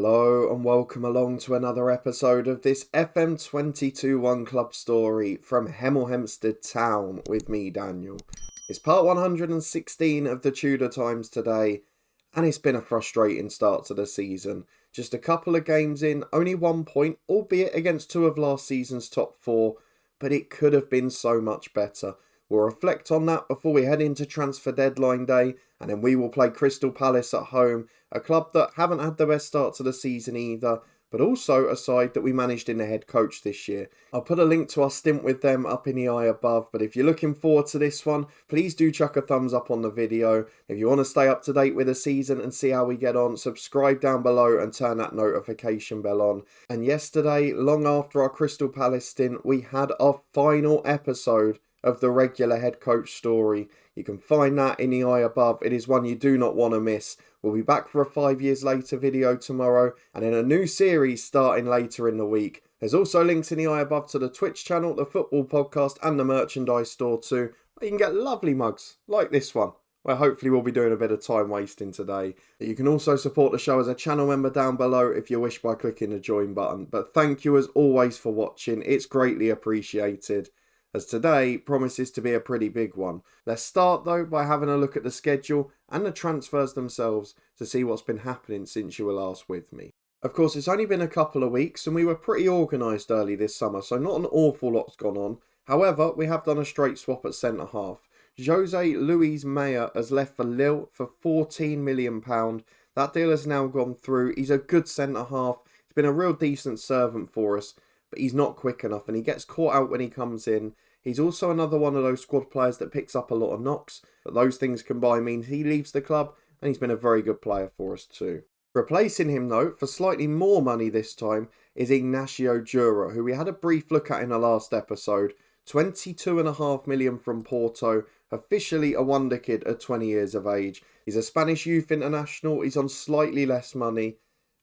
Hello and welcome along to another episode of this FM22 One Club story from Hemel Hempstead Town with me, Daniel. It's part 116 of the Tudor Times today, and it's been a frustrating start to the season. Just a couple of games in, only 1 point, albeit against two of last season's top four, but it could have been so much better. We'll reflect on that before we head into transfer deadline day, and then we will play Crystal Palace at home, a club that haven't had the best start to the season either, but also a side that we managed in the head coach this year. I'll put a link to our stint with them up in the eye above, but if you're looking forward to this one, please do chuck a thumbs up on the video. If you want to stay up to date with the season and see how we get on, subscribe down below and turn that notification bell on. And yesterday, long after our Crystal Palace stint, we had our final episode of the regular head coach story. You can find that in the eye above. It is one you do not want to miss. We'll be back for a 5 years later video tomorrow and in a new series starting later in the week. There's also links in the eye above to the Twitch channel, the football podcast and the merchandise store too, where you can get lovely mugs like this one, where hopefully we'll be doing a bit of time wasting today. You can also support the show as a channel member down below if you wish by clicking the join button. But thank you as always for watching. It's greatly appreciated, as today promises to be a pretty big one. Let's start though by having a look at the schedule and the transfers themselves to see what's been happening since you were last with me. Of course, it's only been a couple of weeks and we were pretty organised early this summer, so not an awful lot's gone on. However, we have done a straight swap at centre half. Jose Luis Meyer has left for Lille for £14 million. That deal has now gone through. He's a good centre half. He's been a real decent servant for us, but he's not quick enough and he gets caught out when he comes in. He's also another one of those squad players that picks up a lot of knocks, but those things combined mean he leaves the club and he's been a very good player for us too. Replacing him though, for slightly more money this time, is Ignacio Duro, who we had a brief look at in the last episode. 22.5 million from Porto, officially a wonder kid at 20 years of age. He's a Spanish youth international, he's on slightly less money,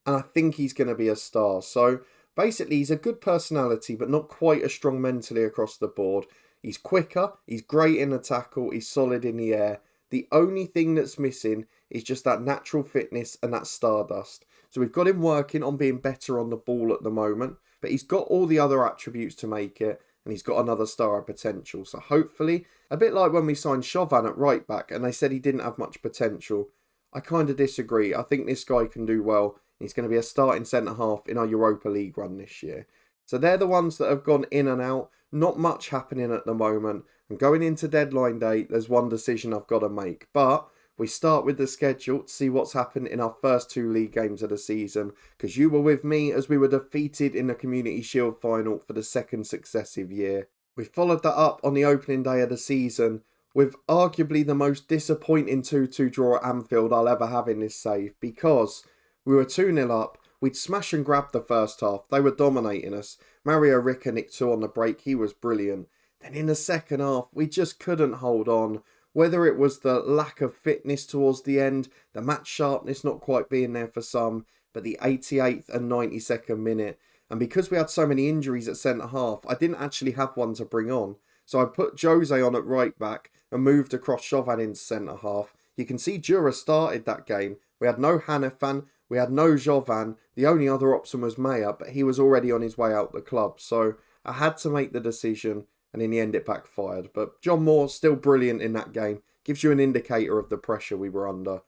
and I think he's going to be a star. So basically, he's a good personality, but not quite as strong mentally across the board. He's quicker, he's great in the tackle, he's solid in the air. The only thing that's missing is just that natural fitness and that stardust. So we've got him working on being better on the ball at the moment, but he's got all the other attributes to make it, and he's got another star of potential. So hopefully, a bit like when we signed Chauvin at right back, and they said he didn't have much potential. I kind of disagree. I think this guy can do well. He's going to be a starting centre-half in our Europa League run this year. So they're the ones that have gone in and out. Not much happening at the moment. And going into deadline day, there's one decision I've got to make. But we start with the schedule to see what's happened in our first two league games of the season. Because you were with me as we were defeated in the Community Shield final for the second successive year. We followed that up on the opening day of the season with arguably the most disappointing 2-2 draw at Anfield I'll ever have in this save. Because we were 2-0 up. We'd smash and grab the first half. They were dominating us. Mario Ricca nicked 2 on the break. He was brilliant. Then in the second half, we just couldn't hold on. Whether it was the lack of fitness towards the end, the match sharpness not quite being there for some, but the 88th and 92nd minute. And because we had so many injuries at centre half, I didn't actually have one to bring on. So I put Jose on at right back and moved across Chauvin into centre half. You can see Dura started that game. We had no Hanefan. We had no Jovan. The only other option was Meyer, but he was already on his way out the club. So I had to make the decision, and in the end it backfired. But John Moore, still brilliant in that game. Gives you an indicator of the pressure we were under.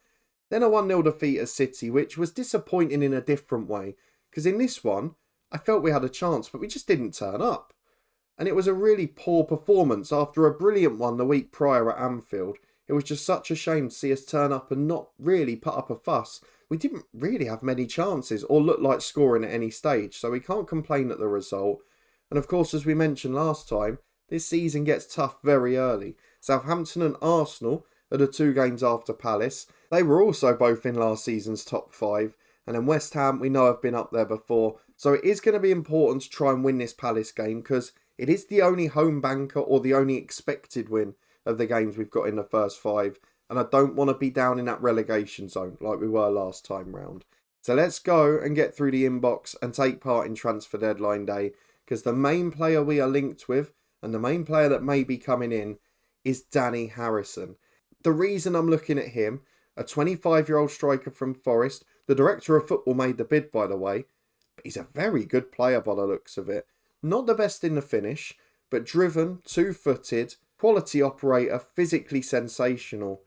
Then a 1-0 defeat at City, which was disappointing in a different way. Because in this one, I felt we had a chance, but we just didn't turn up. And it was a really poor performance after a brilliant one the week prior at Anfield. It was just such a shame to see us turn up and not really put up a fuss. We didn't really have many chances or look like scoring at any stage, so we can't complain at the result. And of course, as we mentioned last time, this season gets tough very early. Southampton and Arsenal are the 2 games after Palace. They were also both in last season's top 5. And then West Ham, we know have been up there before. So it is going to be important to try and win this Palace game because it is the only home banker or the only expected win of the games we've got in the first 5. And I don't want to be down in that relegation zone like we were last time round. So let's go and get through the inbox and take part in transfer deadline day. Because the main player we are linked with and the main player that may be coming in is Danny Harrison. The reason I'm looking at him, a 25-year-old striker from Forest, The director of football made the bid, by the way, but he's a very good player by the looks of it. Not the best in the finish, but driven, two-footed, quality operator, physically sensational.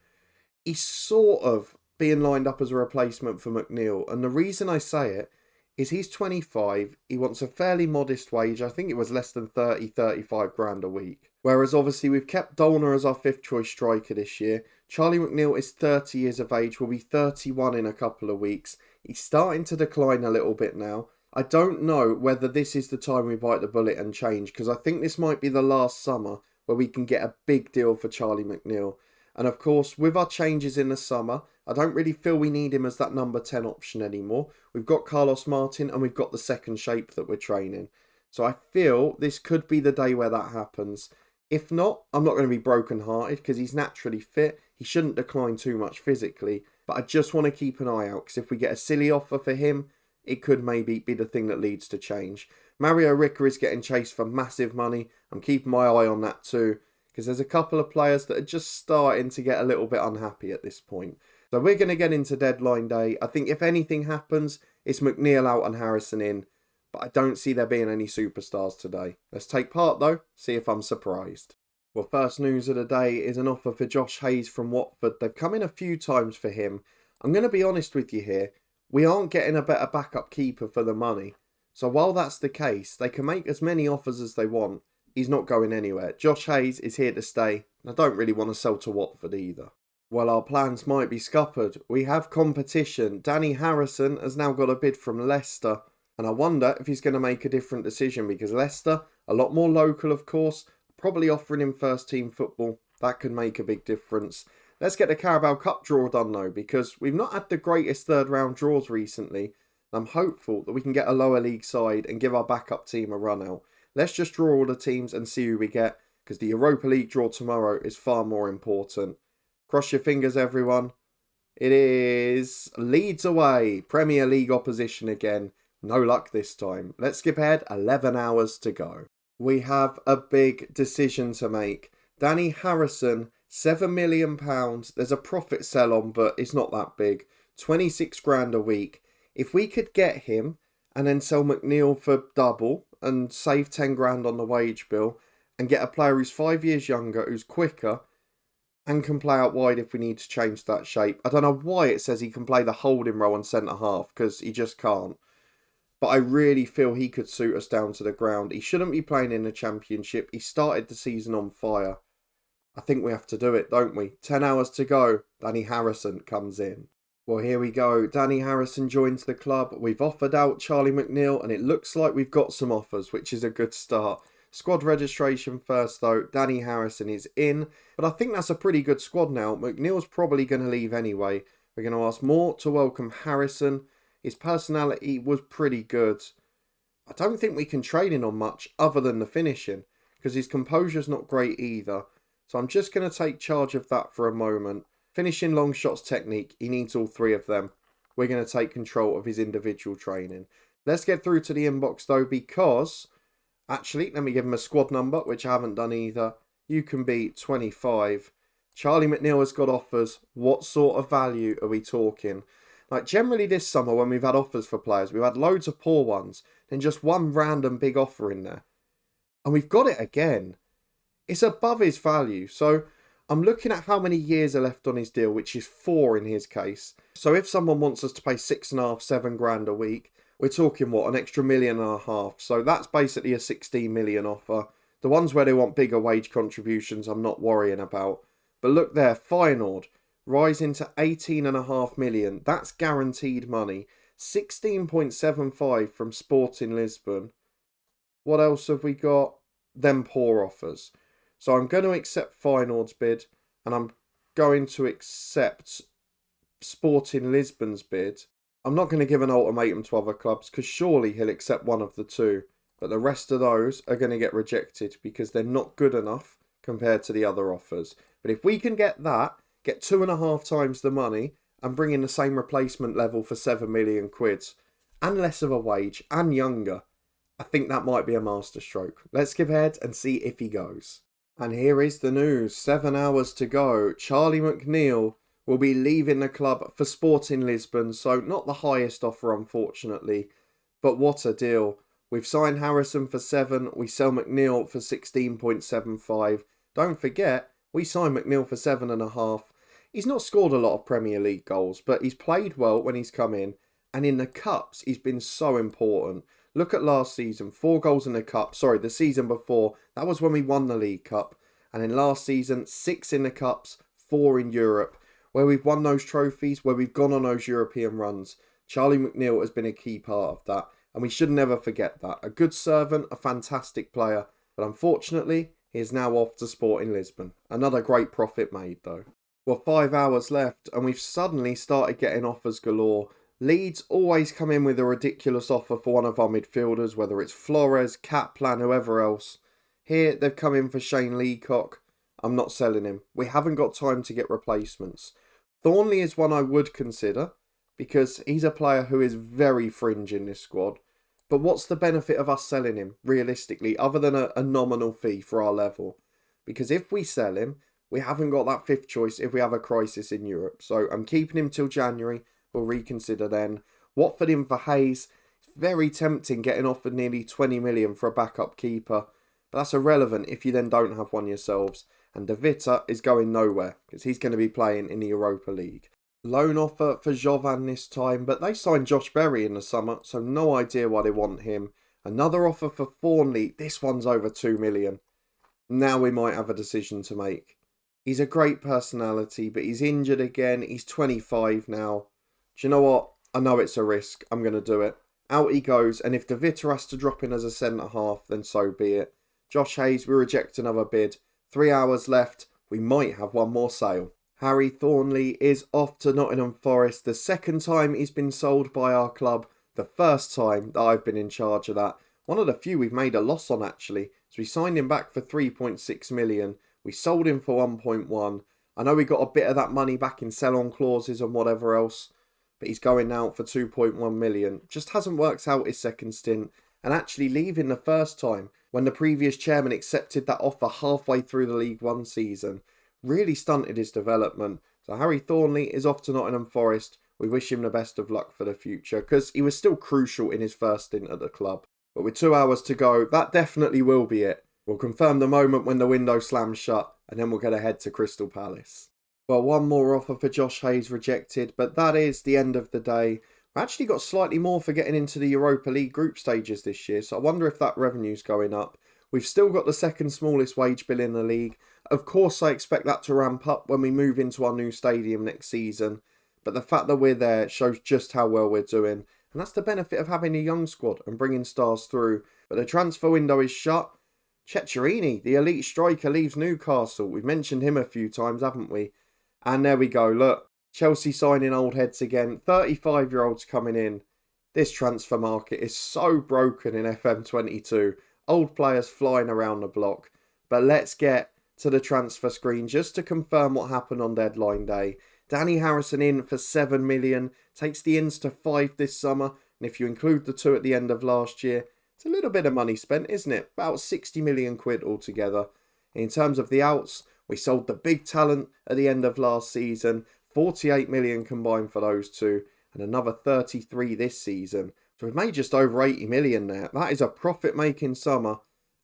He's sort of being lined up as a replacement for McNeil, and the reason I say it is he's 25, he wants a fairly modest wage, I think it was less than 35 grand a week. Whereas obviously we've kept Dolner as our 5th choice striker this year. Charlie McNeil is 30 years of age, will be 31 in a couple of weeks. He's starting to decline a little bit now. I don't know whether this is the time we bite the bullet and change, because I think this might be the last summer where we can get a big deal for Charlie McNeil. And of course, with our changes in the summer, I don't really feel we need him as that number 10 option anymore. We've got Carlos Martin and we've got the second shape that we're training. So I feel this could be the day where that happens. If not, I'm not going to be broken-hearted because he's naturally fit. He shouldn't decline too much physically. But I just want to keep an eye out because if we get a silly offer for him, it could maybe be the thing that leads to change. Mario Ricker is getting chased for massive money. I'm keeping my eye on that too, because there's a couple of players that are just starting to get a little bit unhappy at this point. So we're going to get into deadline day. I think if anything happens, it's McNeil out and Harrison in. But I don't see there being any superstars today. Let's take part though, see if I'm surprised. Well, first news of the day is an offer for Josh Hayes from Watford. They've come in a few times for him. I'm going to be honest with you here. We aren't getting a better backup keeper for the money. So while that's the case, they can make as many offers as they want. He's not going anywhere. Josh Hayes is here to stay. I don't really want to sell to Watford either. Well, our plans might be scuppered. We have competition. Danny Harrison has now got a bid from Leicester. And I wonder if he's going to make a different decision because Leicester, a lot more local of course, probably offering him first team football. That could make a big difference. Let's get the Carabao Cup draw done though, because we've not had the greatest third round draws recently. I'm hopeful that we can get a lower league side and give our backup team a run out. Let's just draw all the teams and see who we get, because the Europa League draw tomorrow is far more important. Cross your fingers, everyone. It is Leeds away. Premier League opposition again. No luck this time. Let's skip ahead. 11 hours to go. We have a big decision to make. Danny Harrison, £7 million. There's a profit sell on, but it's not that big. 26 grand a week. If we could get him and then sell McNeil for double and save 10 grand on the wage bill and get a player who's 5 years younger, who's quicker and can play out wide if we need to change that shape. I don't know why it says he can play the holding role and centre half, because he just can't. But I really feel he could suit us down to the ground. He shouldn't be playing in the Championship. He started the season on fire. I think we have to do it, don't we? 10 hours to go. Danny Harrison comes in. Well, here we go. Danny Harrison joins the club. We've offered out Charlie McNeil, and it looks like we've got some offers, which is a good start. Squad registration first, though. Danny Harrison is in, but I think that's a pretty good squad now. McNeil's probably going to leave anyway. We're going to ask Moore to welcome Harrison. His personality was pretty good. I don't think we can train him on much other than the finishing, because his composure's not great either. So I'm just going to take charge of that for a moment. Finishing, long shots, technique, he needs all three of them. We're going to take control of his individual training. Let's get through to the inbox though, because actually, let me give him a squad number, which I haven't done either. You can be 25. Charlie McNeil has got offers. What sort of value are we talking? Like generally this summer when we've had offers for players, we've had loads of poor ones, then just one random big offer in there. And we've got it again. It's above his value. So I'm looking at how many years are left on his deal, which is 4 in his case. So if someone wants us to pay 6.5, 7 grand a week, we're talking, what, an extra £1.5 million. So that's basically a 16 million offer. The ones where they want bigger wage contributions, I'm not worrying about. But look there, Feyenoord, rising to 18.5 million. That's guaranteed money. 16.75 from Sporting Lisbon. What else have we got? Them poor offers. So I'm going to accept Feyenoord's bid, and I'm going to accept Sporting Lisbon's bid. I'm not going to give an ultimatum to other clubs, because surely he'll accept one of the two. But the rest of those are going to get rejected, because they're not good enough compared to the other offers. But if we can get that, get 2.5 times the money, and bring in the same replacement level for 7 million quid, and less of a wage, and younger, I think that might be a masterstroke. Let's skip ahead and see if he goes. And here is the news. 7 hours to go. Charlie McNeil will be leaving the club for Sporting Lisbon, so not the highest offer unfortunately, but what a deal. We've signed Harrison for 7, we sell McNeil for 16.75. Don't forget, we signed McNeil for 7.5. He's not scored a lot of Premier League goals, but he's played well when he's come in, and in the Cups, he's been so important. Look at last season, 4 goals in the Cup. Sorry, the season before, that was when we won the League Cup. And in last season, 6 in the Cups, 4 in Europe. Where we've won those trophies, where we've gone on those European runs. Charlie McNeil has been a key part of that. And we should never forget that. A good servant, a fantastic player. But unfortunately, he is now off to Sporting Lisbon. Another great profit made though. Well, 5 hours left and we've suddenly started getting offers galore. Leeds always come in with a ridiculous offer for one of our midfielders, whether it's Flores, Kaplan, whoever else. Here, they've come in for Shane Leacock. I'm not selling him. We haven't got time to get replacements. Thornley is one I would consider, because he's a player who is very fringe in this squad. But what's the benefit of us selling him, realistically, other than a nominal fee for our level? Because if we sell him, we haven't got that 5th choice if we have a crisis in Europe. So I'm keeping him till January. We'll reconsider then. Watford in for Hayes. It's very tempting getting offered nearly 20 million for a backup keeper. But that's irrelevant if you then don't have one yourselves. And De Vita is going nowhere because he's going to be playing in the Europa League. Loan offer for Jovan this time, but they signed Josh Berry in the summer, so no idea why they want him. Another offer for Thornley. This one's over 2 million. Now we might have a decision to make. He's a great personality, but he's injured again. He's 25 now. Do you know what? I know it's a risk. I'm going to do it. Out he goes, and if De Vita has to drop in as a centre-half, then so be it. Josh Hayes, we reject another bid. 3 hours left. We might have one more sale. Harry Thornley is off to Nottingham Forest. The 2nd time he's been sold by our club. The 1st time that I've been in charge of that. One of the few we've made a loss on actually. So we signed him back for 3.6 million. We sold him for 1.1. I know we got a bit of that money back in sell-on clauses and whatever else. But he's going out for 2.1 million. Just hasn't worked out his 2nd stint. And actually leaving the 1st time, when the previous chairman accepted that offer halfway through the League One season, really stunted his development. So Harry Thornley is off to Nottingham Forest. We wish him the best of luck for the future, because he was still crucial in his 1st stint at the club. But with 2 hours to go, that definitely will be it. We'll confirm the moment when the window slams shut, and then we'll get ahead to Crystal Palace. Well, one more offer for Josh Hayes rejected, but that is the end of the day. We actually got slightly more for getting into the Europa League group stages this year, so I wonder if that revenue's going up. We've still got the 2nd smallest wage bill in the league. Of course, I expect that to ramp up when we move into our new stadium next season. But the fact that we're there shows just how well we're doing. And that's the benefit of having a young squad and bringing stars through. But the transfer window is shut. Ceccherini, the elite striker, leaves Newcastle. We've mentioned him a few times, haven't we? And there we go, look. Chelsea signing old heads again. 35-year-olds coming in. This transfer market is so broken in FM22. Old players flying around the block. But let's get to the transfer screen just to confirm what happened on deadline day. Danny Harrison in for 7 million. Takes the ins to 5 this summer. And if you include the 2 at the end of last year, it's a little bit of money spent, isn't it? About 60 million quid altogether. In terms of the outs, we sold the big talent at the end of last season. 48 million combined for those 2. And another 33 this season. So we've made just over 80 million there. That is a profit-making summer.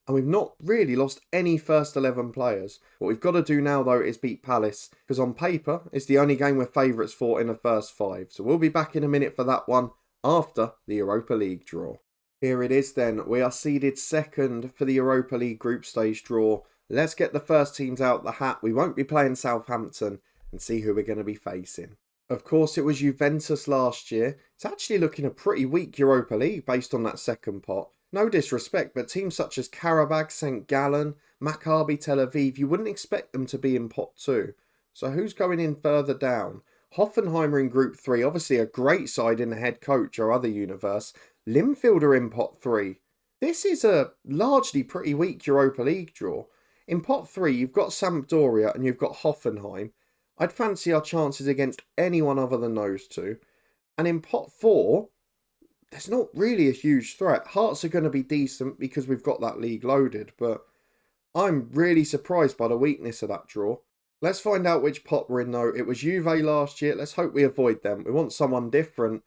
And we've not really lost any first 11 players. What we've got to do now, though, is beat Palace. Because on paper, it's the only game we're favourites for in the first 5. So we'll be back in a minute for that one after the Europa League draw. Here it is then. We are seeded 2nd for the Europa League group stage draw. Let's get the first teams out the hat. We won't be playing Southampton and see who we're going to be facing. Of course, it was Juventus last year. It's actually looking a pretty weak Europa League based on that 2nd pot. No disrespect, but teams such as Karabag, St. Gallen, Maccabi Tel Aviv, you wouldn't expect them to be in pot 2. So who's going in further down? Hoffenheimer in Group 3, obviously a great side in the head coach or other universe. Linfield are in pot 3. This is a largely pretty weak Europa League draw. In pot 3, you've got Sampdoria and you've got Hoffenheim. I'd fancy our chances against anyone other than those 2. And in pot 4, there's not really a huge threat. Hearts are going to be decent because we've got that league loaded, but I'm really surprised by the weakness of that draw. Let's find out which pot we're in though. It was Juve last year. Let's hope we avoid them. We want someone different.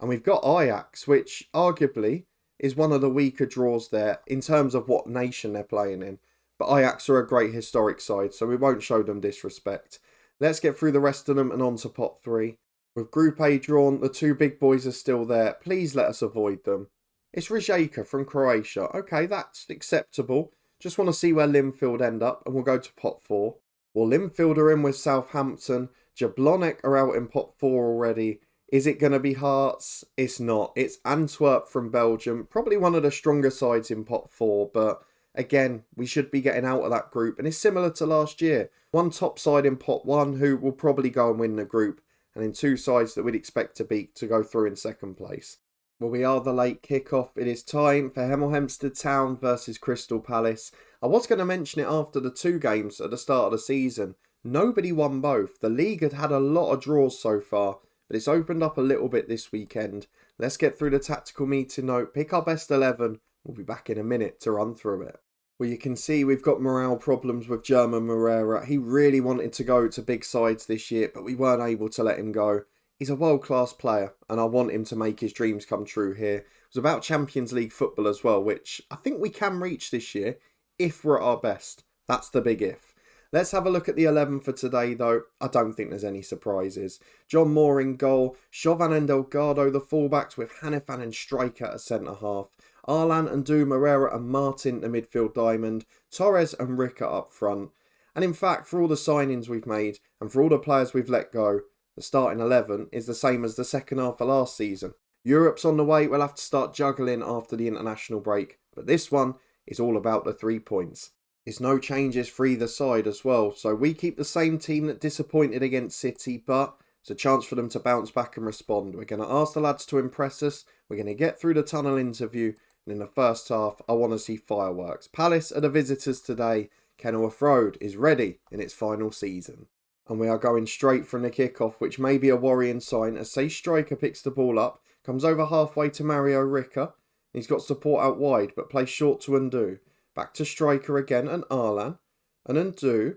And we've got Ajax, which arguably is one of the weaker draws there in terms of what nation they're playing in. But Ajax are a great historic side, so we won't show them disrespect. Let's get through the rest of them and on to pot 3. With Group A drawn, the two big boys are still there. Please let us avoid them. It's Rijeka from Croatia. Okay, that's acceptable. Just want to see where Linfield end up, and we'll go to pot 4. Well, Linfield are in with Southampton. Jablonec are out in pot 4 already. Is it going to be Hearts? It's not. It's Antwerp from Belgium. Probably one of the stronger sides in pot 4, but again, we should be getting out of that group. And it's similar to last year. One top side in pot 1 who will probably go and win the group, and then two sides that we'd expect to beat to go through in second place. Well, we are the late kickoff. It is time for Hemel Hempstead Town versus Crystal Palace. I was going to mention it after the two games at the start of the season. Nobody won both. The league had had a lot of draws so far, but it's opened up a little bit this weekend. Let's get through the tactical meeting note, pick our best 11. We'll be back in a minute to run through it. Well, you can see we've got morale problems with German Moreira. He really wanted to go to big sides this year, but we weren't able to let him go. He's a world-class player, and I want him to make his dreams come true here. It was about Champions League football as well, which I think we can reach this year if we're at our best. That's the big if. Let's have a look at the 11 for today, though. I don't think there's any surprises. John Moore in goal, Chauvin and Delgado the fullbacks, with Hanifan and Striker at centre-half, Arlan and Du, Moreira and Martin the midfield diamond, Torres and Ricker up front. And in fact, for all the signings we've made, and for all the players we've let go, the starting 11 is the same as the second half of last season. Europe's on the way, we'll have to start juggling after the international break, but this one is all about the 3 points. It's no changes for either side as well, so we keep the same team that disappointed against City, but it's a chance for them to bounce back and respond. We're going to ask the lads to impress us, we're going to get through the tunnel interview, and in the first half, I want to see fireworks. Palace are the visitors today. Kenilworth Road is ready in its final season. And we are going straight from the kickoff, which may be a worrying sign as say Striker picks the ball up, comes over halfway to Mario Ricker. He's got support out wide, but plays short to Undo. Back to Striker again and Arlan. And Undo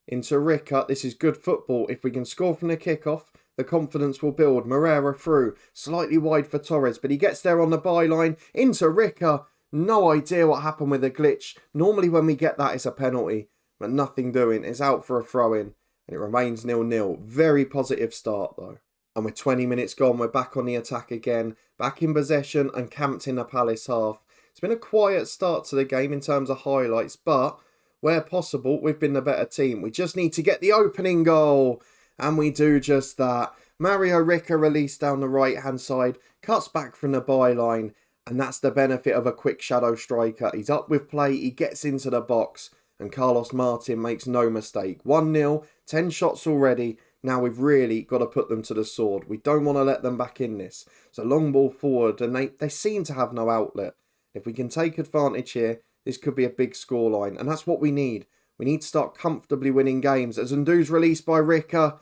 into Ricker. This is good football. If we can score from the kickoff, the confidence will build. Moreira through, slightly wide for Torres, but he gets there on the byline. Into Ricker. No idea what happened with the glitch. Normally when we get that, it's a penalty, but nothing doing. It's out for a throw-in. And it remains 0-0. Very positive start though. And with 20 minutes gone, we're back on the attack again. Back in possession and camped in the Palace half. It's been a quiet start to the game in terms of highlights, but where possible, we've been the better team. We just need to get the opening goal. And we do just that. Mario Ricker released down the right-hand side, cuts back from the byline. And that's the benefit of a quick shadow striker. He's up with play, he gets into the box. And Carlos Martin makes no mistake. 1-0, 10 shots already. Now we've really got to put them to the sword. We don't want to let them back in this. It's a long ball forward and they seem to have no outlet. If we can take advantage here, this could be a big scoreline. And that's what we need. We need to start comfortably winning games. As Undu's released by Ricker.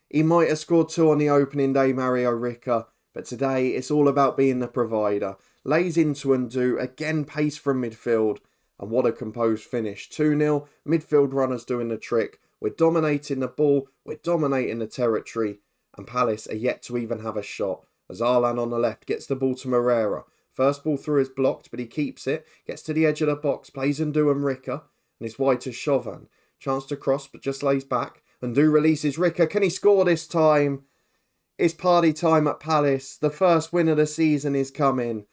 He might have scored 2 on the opening day, Mario Ricker. But today it's all about being the provider. Lays into Undo. Again, pace from midfield. And what a composed finish. 2-0, midfield runners doing the trick. We're dominating the ball, we're dominating the territory. And Palace are yet to even have a shot. As Arlan on the left gets the ball to Moreira. First ball through is blocked, but he keeps it. Gets to the edge of the box, plays Undo and Ricker. And it's wide to Chauvin. Chance to cross, but just lays back. Undo releases Ricker. Can he score this time? It's party time at Palace. The first win of the season is coming.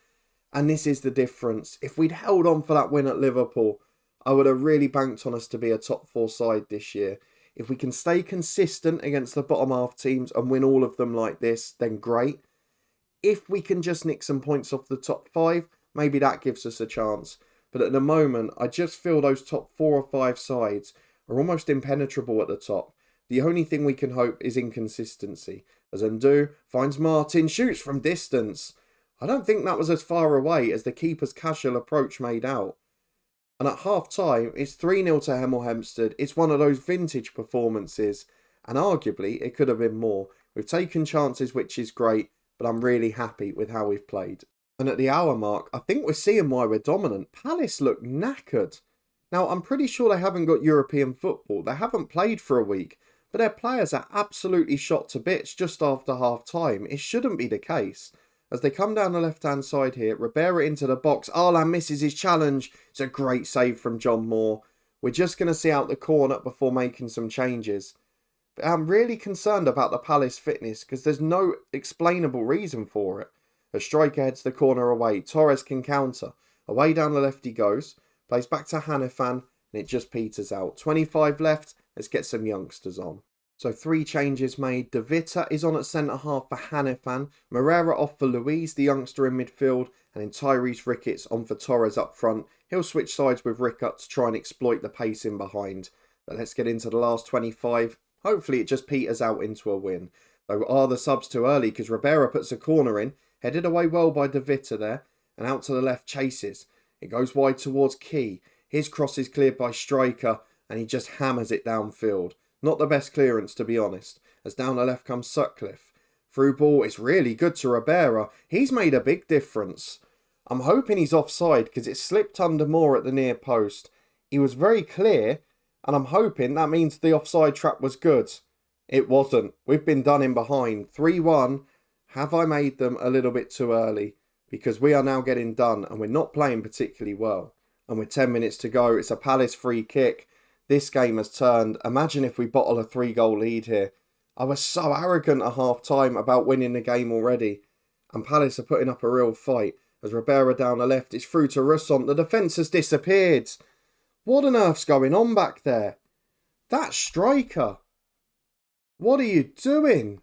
And this is the difference. If we'd held on for that win at Liverpool, I would have really banked on us to be a top 4 side this year. If we can stay consistent against the bottom half teams and win all of them like this, then great. If we can just nick some points off the top 5, maybe that gives us a chance. But at the moment, I just feel those top 4 or 5 sides are almost impenetrable at the top. The only thing we can hope is inconsistency. As Undo finds Martin, shoots from distance. I don't think that was as far away as the keeper's casual approach made out. And at half-time, it's 3-0 to Hemel Hempstead. It's one of those vintage performances. And arguably, it could have been more. We've taken chances, which is great, but I'm really happy with how we've played. And at the hour mark, I think we're seeing why we're dominant. Palace look knackered. Now, I'm pretty sure they haven't got European football. They haven't played for a week, but their players are absolutely shot to bits just after half time. It shouldn't be the case. As they come down the left-hand side here, Ribera into the box. Arlan misses his challenge. It's a great save from John Moore. We're just going to see out the corner before making some changes. But I'm really concerned about the Palace fitness because there's no explainable reason for it. A striker heads the corner away. Torres can counter. Away down the left he goes. Plays back to Hanifan and it just peters out. 25 left. Let's get some youngsters on. So 3 changes made. De Vita is on at centre-half for Hanifan. Moreira off for Luiz, the youngster in midfield. And then Tyrese Ricketts on for Torres up front. He'll switch sides with Ricketts to try and exploit the pace in behind. But let's get into the last 25. Hopefully it just peters out into a win. Though are the subs too early because Ribera puts a corner in. Headed away well by De Vita there. And out to the left chases. It goes wide towards Key. His cross is cleared by Striker. And he just hammers it downfield. Not the best clearance, to be honest, as down the left comes Sutcliffe. Through ball, it's really good to Ribera. He's made a big difference. I'm hoping he's offside because it slipped under Moore at the near post. He was very clear, and I'm hoping that means the offside trap was good. It wasn't. We've been done in behind. 3-1. Have I made them a little bit too early? Because we are now getting done, and we're not playing particularly well. And with 10 minutes to go, it's a Palace free kick. This game has turned. Imagine if we bottle a 3-goal lead here. I was so arrogant at half-time about winning the game already. And Palace are putting up a real fight. As Ribera down the left, it's through to Russon. The defence has disappeared. What on earth's going on back there? That striker. What are you doing?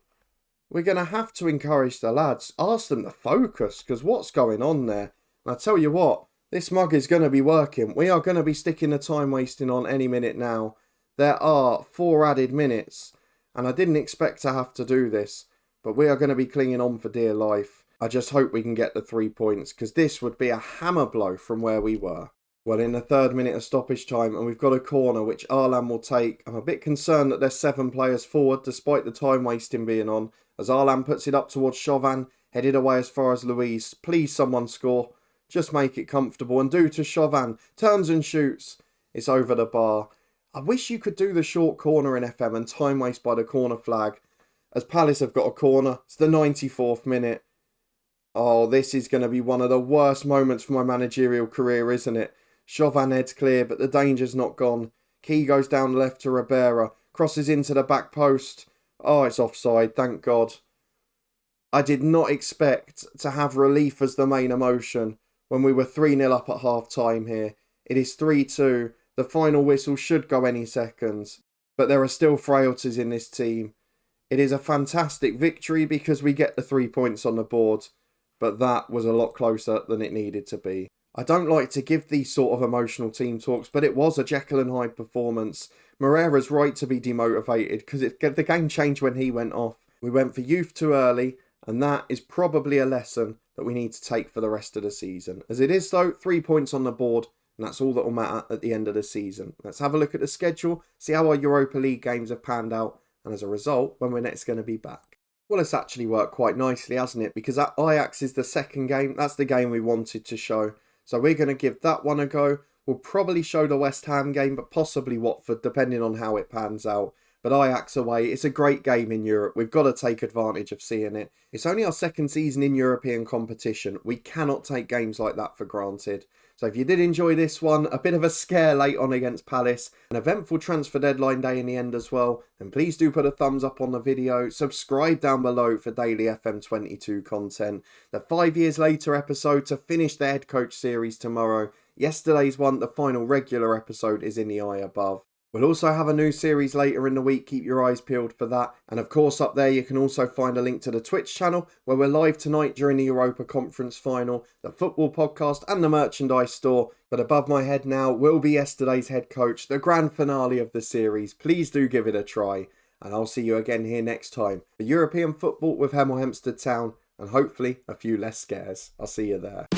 We're going to have to encourage the lads. Ask them to focus, because what's going on there? And I tell you what. This mug is going to be working. We are going to be sticking the time wasting on any minute now. There are 4 added minutes. And I didn't expect to have to do this. But we are going to be clinging on for dear life. I just hope we can get the 3 points. Because this would be a hammer blow from where we were. Well, in the 3rd minute of stoppage time. And we've got a corner which Arlan will take. I'm a bit concerned that there's 7 players forward. Despite the time wasting being on. As Arlan puts it up towards Chauvin. Headed away as far as Luiz. Please someone score. Just make it comfortable and do to Chauvin. Turns and shoots. It's over the bar. I wish you could do the short corner in FM and time waste by the corner flag. As Palace have got a corner. It's the 94th minute. Oh, this is going to be one of the worst moments for my managerial career, isn't it? Chauvin heads clear, but the danger's not gone. Key goes down the left to Ribera. Crosses into the back post. Oh, it's offside, thank God. I did not expect to have relief as the main emotion. When we were 3-0 up at half-time here. It is 3-2. The final whistle should go any seconds. But there are still frailties in this team. It is a fantastic victory because we get the 3 points on the board. But that was a lot closer than it needed to be. I don't like to give these sort of emotional team talks, but it was a Jekyll and Hyde performance. Moreira's right to be demotivated because the game changed when he went off. We went for youth too early, and that is probably a lesson that we need to take for the rest of the season. As it is though, 3 points on the board, and that's all that will matter at the end of the season. Let's have a look at the schedule, see how our Europa League games have panned out, and as a result, when we're next going to be back. Well, it's actually worked quite nicely, hasn't it? Because that Ajax is the second game. That's the game we wanted to show. So we're going to give that one a go. We'll probably show the West Ham game, but possibly Watford, depending on how it pans out. But Ajax away, it's a great game in Europe. We've got to take advantage of seeing it. It's only our 2nd season in European competition. We cannot take games like that for granted. So if you did enjoy this one, a bit of a scare late on against Palace, an eventful transfer deadline day in the end as well, then please do put a thumbs up on the video, subscribe down below for daily FM22 content. The 5 years later episode to finish the head coach series tomorrow. Yesterday's one, the final regular episode, is in the eye above. We'll also have a new series later in the week, keep your eyes peeled for that. And of course up there you can also find a link to the Twitch channel where we're live tonight during the Europa Conference final, the football podcast and the merchandise store. But above my head now will be yesterday's head coach, the grand finale of the series. Please do give it a try. And I'll see you again here next time for European football with Hemel Hempstead Town and hopefully a few less scares. I'll see you there.